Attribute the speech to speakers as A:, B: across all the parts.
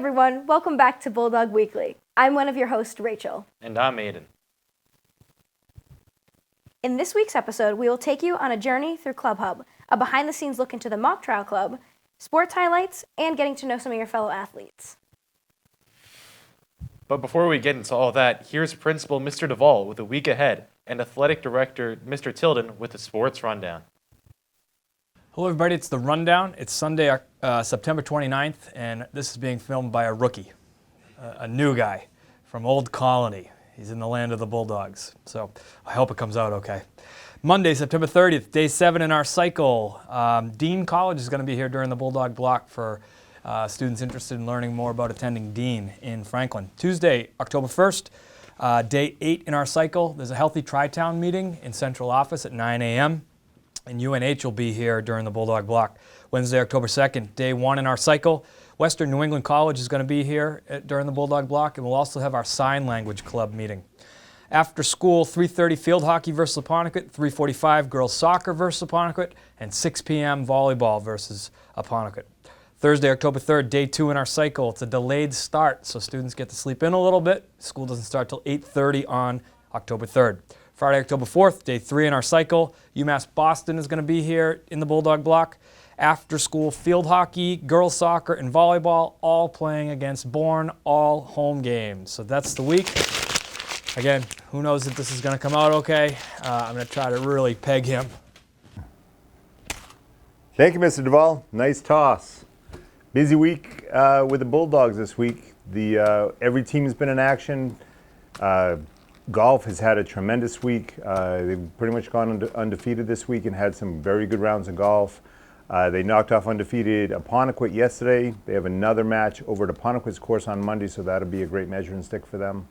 A: everyone, welcome back to Bulldog Weekly. I'm one of your hosts, Rachel.
B: And I'm Aiden.
A: In this week's episode, we will take you on a journey through Club Hub, a behind-the-scenes look into the mock trial club, sports highlights, and getting to know some of your fellow athletes.
B: But before we get into all that, here's Principal Mr. Devoll with a week ahead and Athletic Director Mr. Tilden with the Sports Rundown.
C: Hello everybody, it's the Rundown. It's Sunday, September 29th, and this is being filmed by a rookie, a new guy from Old Colony. He's in the land of the Bulldogs, so I hope it comes out okay. Monday, September 30th, day 7 in our cycle. Dean College is going to be here during the Bulldog block for students interested in learning more about attending Dean in Franklin. Tuesday, October 1st, day 8 in our cycle. There's a Healthy Tri-Town meeting in Central Office at 9 a.m. and UNH will be here during the Bulldog block. Wednesday, October 2nd, day 1 in our cycle. Western New England College is going to be here during the Bulldog block, and we'll also have our Sign Language Club meeting. After school, 3:30 field hockey versus Apponequet, 3:45 girls soccer versus Apponequet, and 6 p.m. volleyball versus Apponequet. Thursday, October 3rd, day 2 in our cycle. It's a delayed start, so students get to sleep in a little bit. School doesn't start till 8:30 on October 3rd. Friday, October 4th, day 3 in our cycle. UMass Boston is going to be here in the Bulldog block. After school field hockey, girls soccer, and volleyball, all playing against Bourne, all home games. So that's the week. Again, who knows if this is going to come out okay. I'm going to try to really peg him.
D: Thank you, Mr. Devoll. Nice toss. Busy week with the Bulldogs this week. Every team has been in action. Golf has had a tremendous week. They've pretty much gone undefeated this week and had some very good rounds of golf. They knocked off undefeated Apponequet yesterday. They have another match over at Apponequet's course on Monday, so that'll be a great measuring stick for them.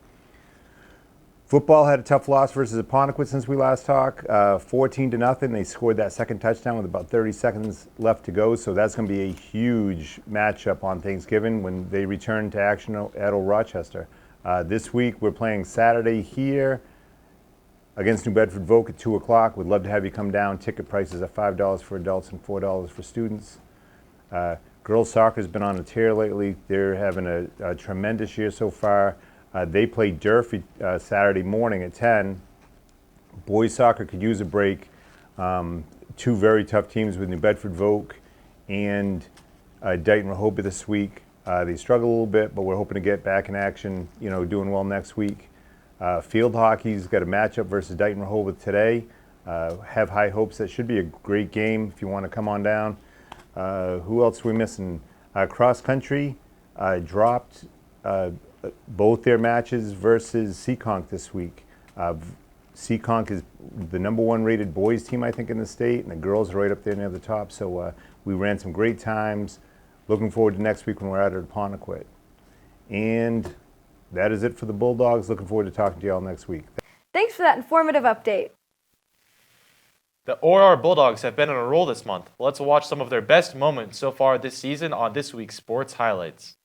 D: Football had a tough loss versus Apponequet since we last talked, 14-0. They scored that second touchdown with about 30 seconds left to go, so that's going to be a huge matchup on Thanksgiving when they return to action at Old Rochester. This week we're playing Saturday here against New Bedford Voc at 2 o'clock. We'd love to have you come down. Ticket prices are $5 for adults and $4 for students. Girls soccer has been on a tear lately. They're having a tremendous year so far. They play Durfee Saturday morning at 10. Boys soccer could use a break. Two very tough teams with New Bedford Voc and Dighton Rehoboth this week. They struggle a little bit, but we're hoping to get back in action, doing well next week. Field hockey's got a matchup versus Dighton Rehoboth today. Have high hopes. That should be a great game if you want to come on down. Who else are we missing? Cross country dropped both their matches versus Seekonk this week. Seekonk is the #1 rated boys team, I think, in the state, and the girls are right up there near the top. So we ran some great times. Looking forward to next week when we're out at Apponequet. And that is it for the Bulldogs. Looking forward to talking to you all next week.
A: Thanks for that informative update.
B: The OR Bulldogs have been on a roll this month. Let's watch some of their best moments so far this season on this week's Sports Highlights.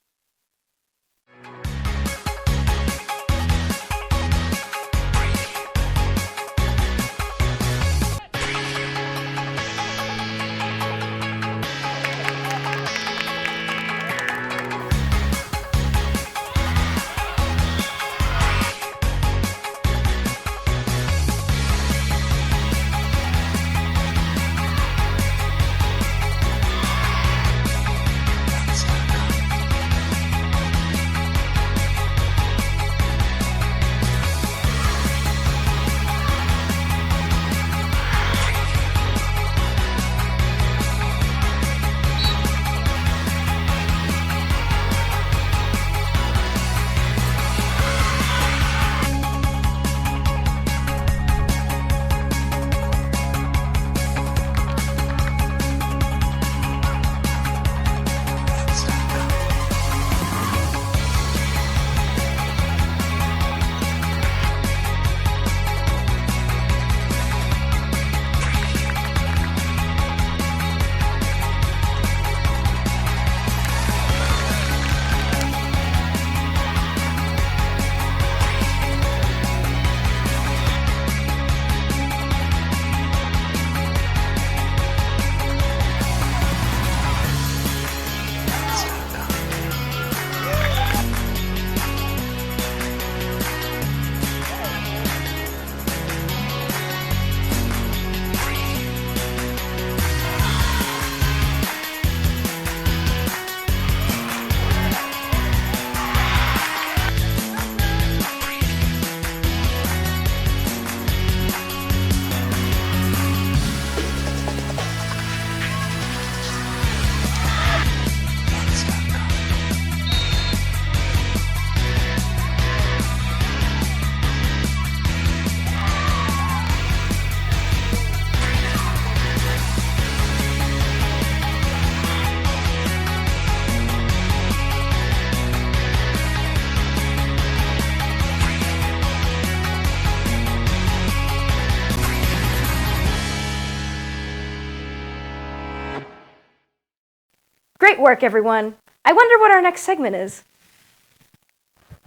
A: Great work, everyone. I wonder what our next segment is.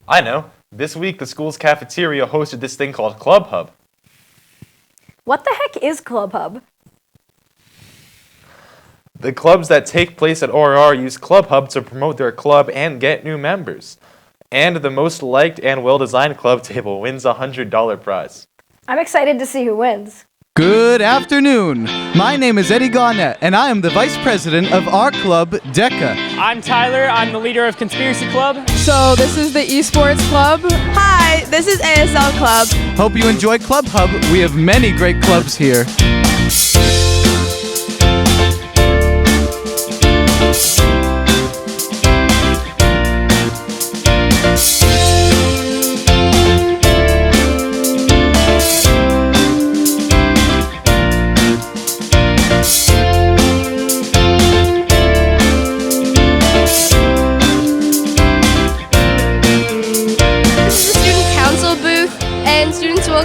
B: I know. This week, the school's cafeteria hosted this thing called Club Hub.
A: What the heck is Club Hub?
B: The clubs that take place at ORR use Club Hub to promote their club and get new members. And the most liked and well-designed club table wins a $100 prize.
A: I'm excited to see who wins.
E: Good afternoon. My name is Eddie Garnett, and I am the vice president of our club, DECA.
C: I'm Tyler. I'm the leader of Conspiracy Club.
F: So this is the Esports Club.
G: Hi, this is ASL Club.
E: Hope you enjoy Club Hub. We have many great clubs here.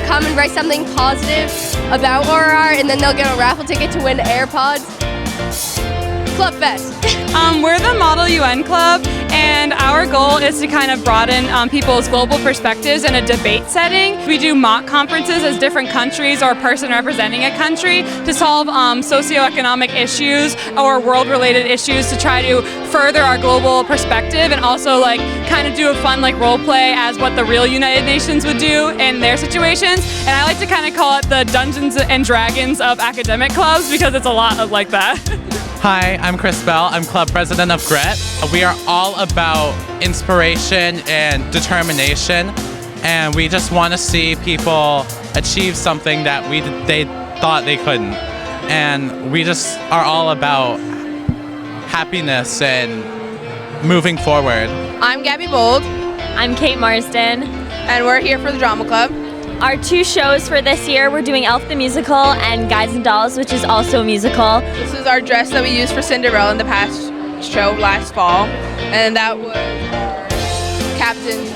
G: Come and write something positive about ORR, and then they'll get a raffle ticket to win AirPods. Club Fest.
F: We're the Model UN Club, and our goal is to kind of broaden people's global perspectives in a debate setting. We do mock conferences as different countries or a person representing a country to solve socioeconomic issues or world-related issues to try to further our global perspective, and also like kind of do a fun like role play as what the real United Nations would do in their situations. And I like to kind of call it the Dungeons and Dragons of academic clubs because it's a lot of like that.
H: Hi, I'm Chris Bell. I'm club president of GRET. We are all about inspiration and determination, and we just want to see people achieve something that they thought they couldn't. And we just are all about happiness and moving forward.
G: I'm Gabby Bold.
I: I'm Kate Marsden.
G: And we're here for the Drama Club.
I: Our two shows for this year, we're doing Elf the Musical and Guys and Dolls, which is also a musical.
G: This is our dress that we used for Cinderella in the past show last fall. And that was our captain's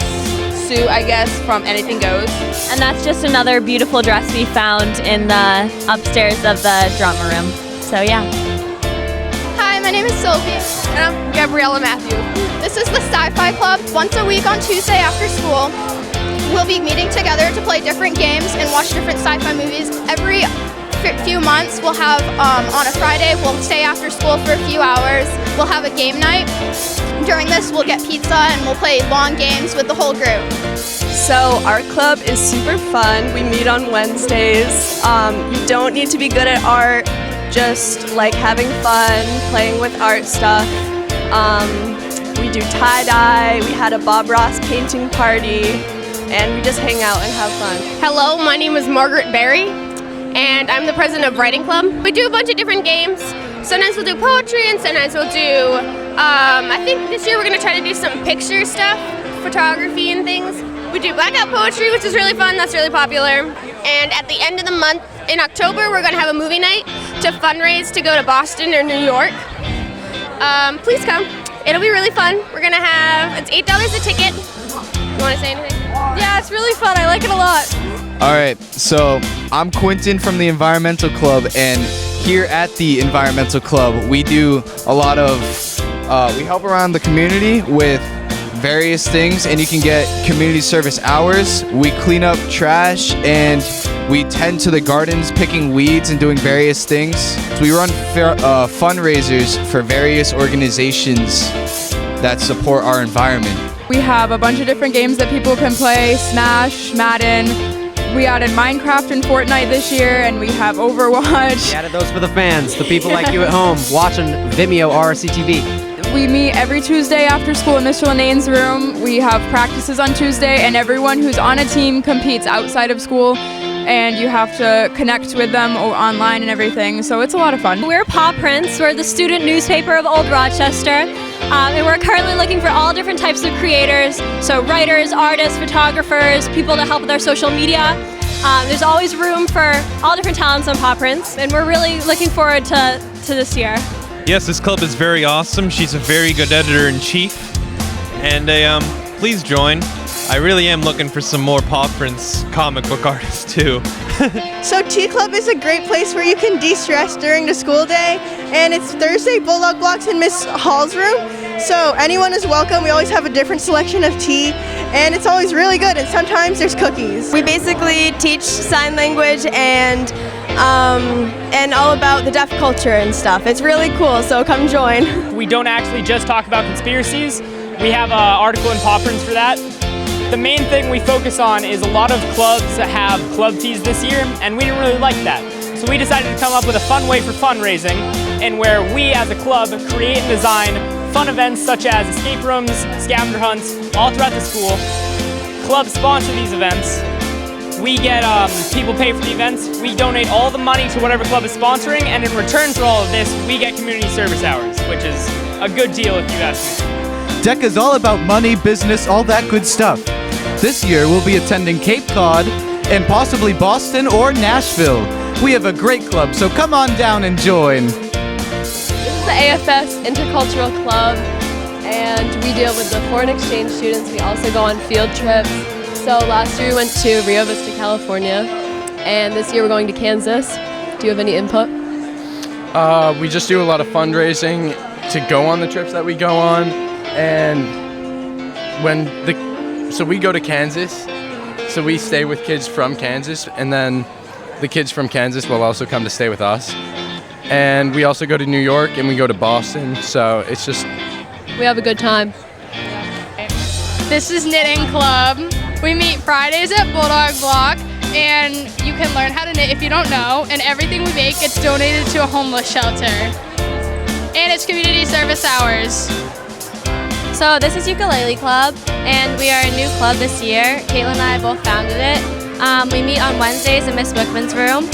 G: suit, I guess, from Anything Goes.
I: And that's just another beautiful dress we found in the upstairs of the drama room. So yeah.
J: Hi, my name is Sylvie.
G: And I'm Gabriella Matthew.
J: This is the Sci-Fi Club. Once a week on Tuesday after school, we'll be meeting together to play different games and watch different sci-fi movies. Every few months, we'll have, on a Friday, we'll stay after school for a few hours. We'll have a game night. During this, we'll get pizza and we'll play long games with the whole group.
K: So our club is super fun. We meet on Wednesdays. You don't need to be good at art, just like having fun, playing with art stuff. We do tie-dye. We had a Bob Ross painting party. And we just hang out and have fun.
J: Hello, my name is Margaret Berry, and I'm the president of Writing Club. We do a bunch of different games. Sometimes we'll do poetry, and sometimes we'll do, I think this year we're gonna try to do some picture stuff, photography and things. We do blackout poetry, which is really fun, that's really popular. And at the end of the month, in October, we're gonna have a movie night to fundraise to go to Boston or New York. Please come, it'll be really fun. We're gonna have, it's $8 a ticket. You wanna say anything?
G: Yeah, it's really fun. I like it a lot.
E: All right, so I'm Quentin from the Environmental Club, and here at the Environmental Club, we do a lot of, we help around the community with various things, and you can get community service hours. We clean up trash, and we tend to the gardens, picking weeds and doing various things. So we run fundraisers for various organizations that support our environment.
F: We have a bunch of different games that people can play, Smash, Madden. We added Minecraft and Fortnite this year, and we have Overwatch.
L: We added those for the fans, the people like you at home watching Vimeo RCTV.
F: We meet every Tuesday after school in Mr. Lenane's room. We have practices on Tuesday, and everyone who's on a team competes outside of school, and you have to connect with them online and everything, so it's a lot of fun.
I: We're Paw Prints. We're the student newspaper of Old Rochester. And we're currently looking for all different types of creators, so writers, artists, photographers, people to help with our social media. There's always room for all different talents on Paw Prints, and we're really looking forward to this year.
M: Yes, this club is very awesome. She's a very good editor-in-chief, and please join. I really am looking for some more Paw Prince comic book artists too.
N: So Tea Club is a great place where you can de-stress during the school day, and it's Thursday Bulldog Blocks in Miss Hall's room. So anyone is welcome. We always have a different selection of tea, and it's always really good, and sometimes there's cookies.
K: We basically teach sign language and all about the deaf culture and stuff. It's really cool, so come join.
O: We don't actually just talk about conspiracies. We have an article in Paw Prints for that. The main thing we focus on is a lot of clubs that have club teas this year, and we didn't really like that. So we decided to come up with a fun way for fundraising, and where we as a club create and design fun events such as escape rooms, scavenger hunts, all throughout the school. Clubs sponsor these events. We get, people pay for the events. We donate all the money to whatever club is sponsoring, and in return for all of this, we get community service hours, which is a good deal if you ask me.
P: DECA is all about money, business, all that good stuff. This year we'll be attending Cape Cod and possibly Boston or Nashville. We have a great club, so come on down and join.
K: This is the AFS Intercultural Club, and we deal with the foreign exchange students. We also go on field trips. So last year we went to Rio Vista, California, and this year we're going to Kansas. Do you have any input?
Q: We just do a lot of fundraising to go on the trips that we go on, and so we go to Kansas, so we stay with kids from Kansas, and then the kids from Kansas will also come to stay with us. And we also go to New York and we go to Boston, so it's just...
K: We have a good time.
R: This is Knitting Club. We meet Fridays at Bulldog Block, and you can learn how to knit if you don't know, and everything we make gets donated to a homeless shelter. And it's community service hours.
S: So this is Ukulele Club, and we are a new club this year. Caitlin and I both founded it. We meet on Wednesdays in Miss Wickman's room,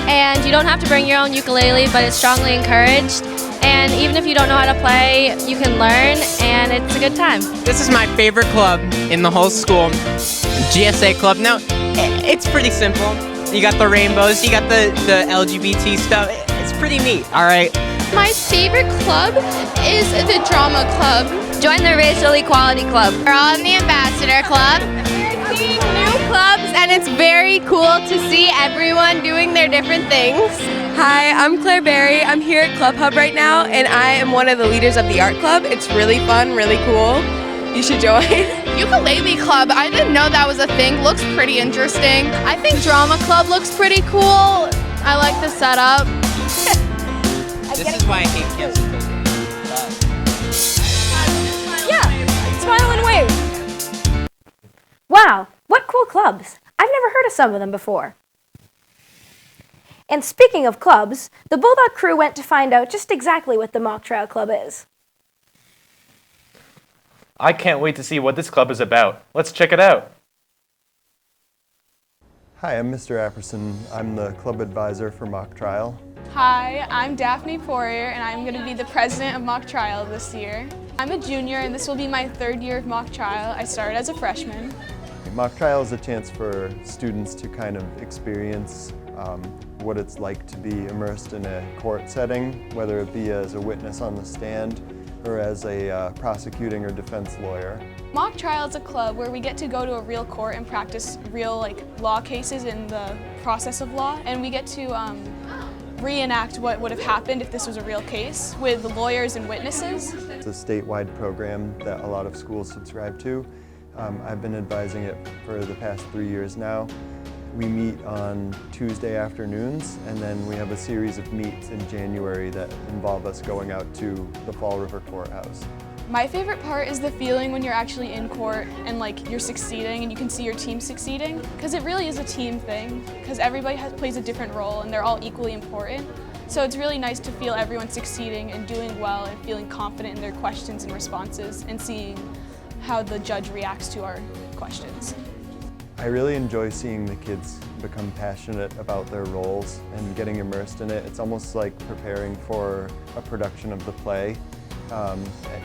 S: and you don't have to bring your own ukulele, but it's strongly encouraged. And even if you don't know how to play, you can learn, and it's a good time.
T: This is my favorite club in the whole school, GSA Club. Now, it's pretty simple. You got the rainbows, you got the LGBT stuff. It's pretty neat, all right?
R: My favorite club is the Drama Club.
S: Join the Racial Equality Club.
R: We're on the Ambassador Club.
J: We're seeing new clubs, and it's very cool to see everyone doing their different things.
N: Hi, I'm Claire Berry. I'm here at Club Hub right now, and I am one of the leaders of the art club. It's really fun, really cool. You should join.
R: Ukulele Club, I didn't know that was a thing. Looks pretty interesting. I think Drama Club looks pretty cool. I like the setup.
T: This is why I hate cancel culture.
A: Yeah, smile and wave. Wow, what cool clubs. I've never heard of some of them before. And speaking of clubs, the Bulldog crew went to find out just exactly what the Mock Trial Club is.
B: I can't wait to see what this club is about. Let's check it out.
U: Hi, I'm Mr. Apperson. I'm the club advisor for Mock Trial.
R: Hi, I'm Daphne Poirier, and I'm going to be the president of Mock Trial this year. I'm a junior, and this will be my third year of Mock Trial. I started as a freshman.
U: Mock Trial is a chance for students to kind of experience what it's like to be immersed in a court setting, whether it be as a witness on the stand or as a prosecuting or defense lawyer.
R: Mock Trial is a club where we get to go to a real court and practice real law cases in the process of law, and we get to reenact what would have happened if this was a real case with lawyers and witnesses.
U: It's a statewide program that a lot of schools subscribe to. I've been advising it for the past 3 years now. We meet on Tuesday afternoons, and then we have a series of meets in January that involve us going out to the Fall River Courthouse.
R: My favorite part is the feeling when you're actually in court and you're succeeding and you can see your team succeeding, because it really is a team thing, because everybody plays a different role and they're all equally important. So it's really nice to feel everyone succeeding and doing well and feeling confident in their questions and responses and seeing how the judge reacts to our questions.
U: I really enjoy seeing the kids become passionate about their roles and getting immersed in it. It's almost like preparing for a production of the play.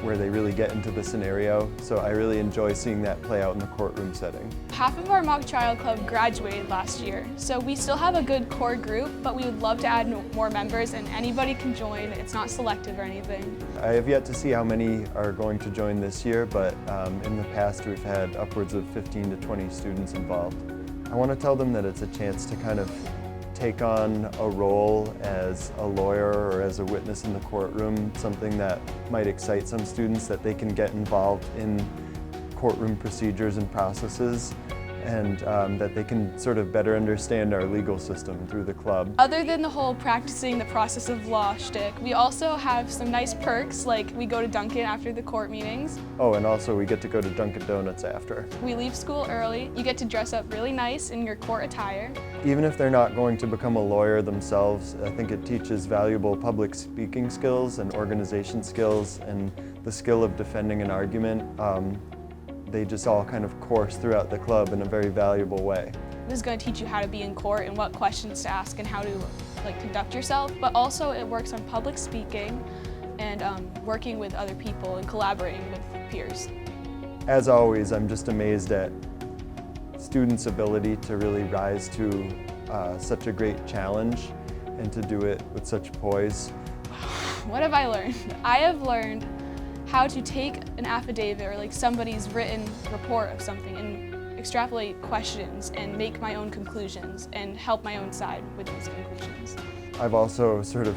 U: where they really get into the scenario. So I really enjoy seeing that play out in the courtroom setting.
R: Half of our mock trial club graduated last year, so we still have a good core group, but we would love to add more members, and anybody can join. It's not selective or anything.
U: I have yet to see how many are going to join this year, but in the past we've had upwards of 15 to 20 students involved. I want to tell them that it's a chance to kind of take on a role as a lawyer or as a witness in the courtroom, something that might excite some students, that they can get involved in courtroom procedures and processes, and that they can sort of better understand our legal system through the club.
R: Other than the whole practicing the process of law shtick, we also have some nice perks, like we go to Dunkin' after the court meetings.
U: Oh, and also we get to go to Dunkin' Donuts after.
R: We leave school early. You get to dress up really nice in your court attire.
U: Even if they're not going to become a lawyer themselves, I think it teaches valuable public speaking skills and organization skills and the skill of defending an argument. They just all kind of course throughout the club in a very valuable way.
R: This is going to teach you how to be in court and what questions to ask and how to conduct yourself, but also it works on public speaking and working with other people and collaborating with peers.
U: As always, I'm just amazed at students' ability to really rise to such a great challenge and to do it with such poise.
R: What have I learned? I have learned how to take an affidavit or somebody's written report of something and extrapolate questions and make my own conclusions and help my own side with these conclusions.
U: I've also sort of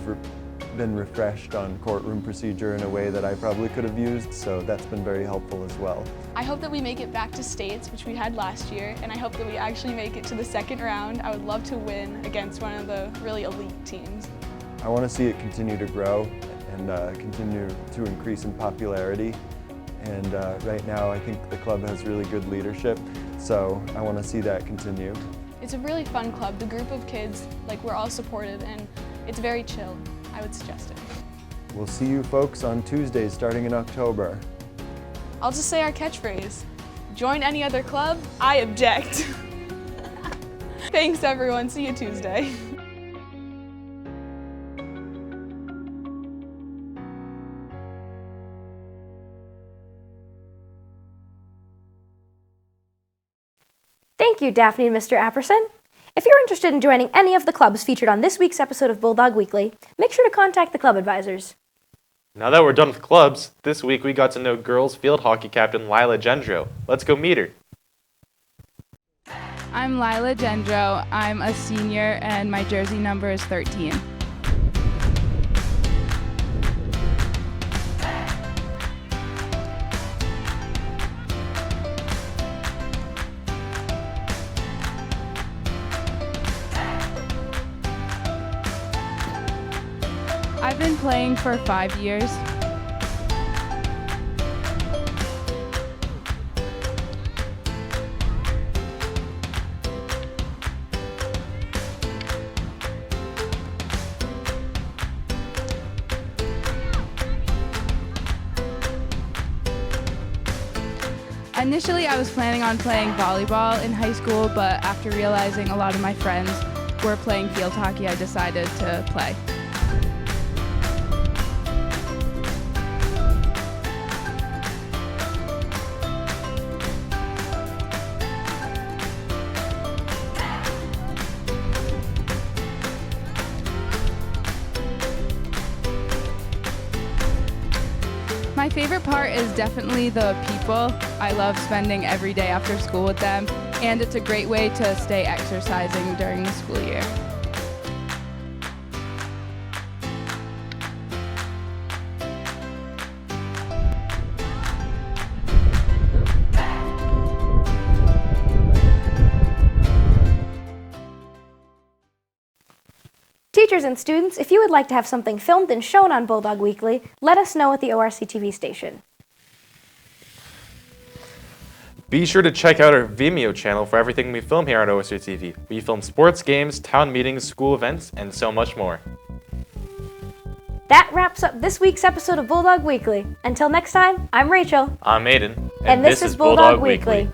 U: been refreshed on courtroom procedure in a way that I probably could have used, so that's been very helpful as well.
R: I hope that we make it back to states, which we had last year, and I hope that we actually make it to the second round. I would love to win against one of the really elite teams.
U: I want to see it continue to grow and continue to increase in popularity. And right now I think the club has really good leadership, so I want to see that continue.
R: It's a really fun club. The group of kids, we're all supportive and it's very chill. I would suggest it.
U: We'll see you folks on Tuesdays starting in October.
R: I'll just say our catchphrase. Join any other club, I object. Thanks everyone, see you Tuesday.
A: Thank you, Daphne and Mr. Apperson. If you're interested in joining any of the clubs featured on this week's episode of Bulldog Weekly, make sure to contact the club advisors.
B: Now that we're done with clubs, this week we got to know girls field hockey captain Lilah Gendreau. Let's go meet her.
D: I'm Lilah Gendreau. I'm a senior and my jersey number is 13. I've been playing for 5 years. Initially, I was planning on playing volleyball in high school, but after realizing a lot of my friends were playing field hockey, I decided to play. My favorite part is definitely the people. I love spending every day after school with them, and it's a great way to stay exercising during the school year.
A: Teachers and students, if you would like to have something filmed and shown on Bulldog Weekly, let us know at the ORC TV station.
B: Be sure to check out our Vimeo channel for everything we film here on ORC TV. We film sports games, town meetings, school events, and so much more.
A: That wraps up this week's episode of Bulldog Weekly. Until next time, I'm Rachel.
B: I'm Aiden.
A: And this is Bulldog Weekly.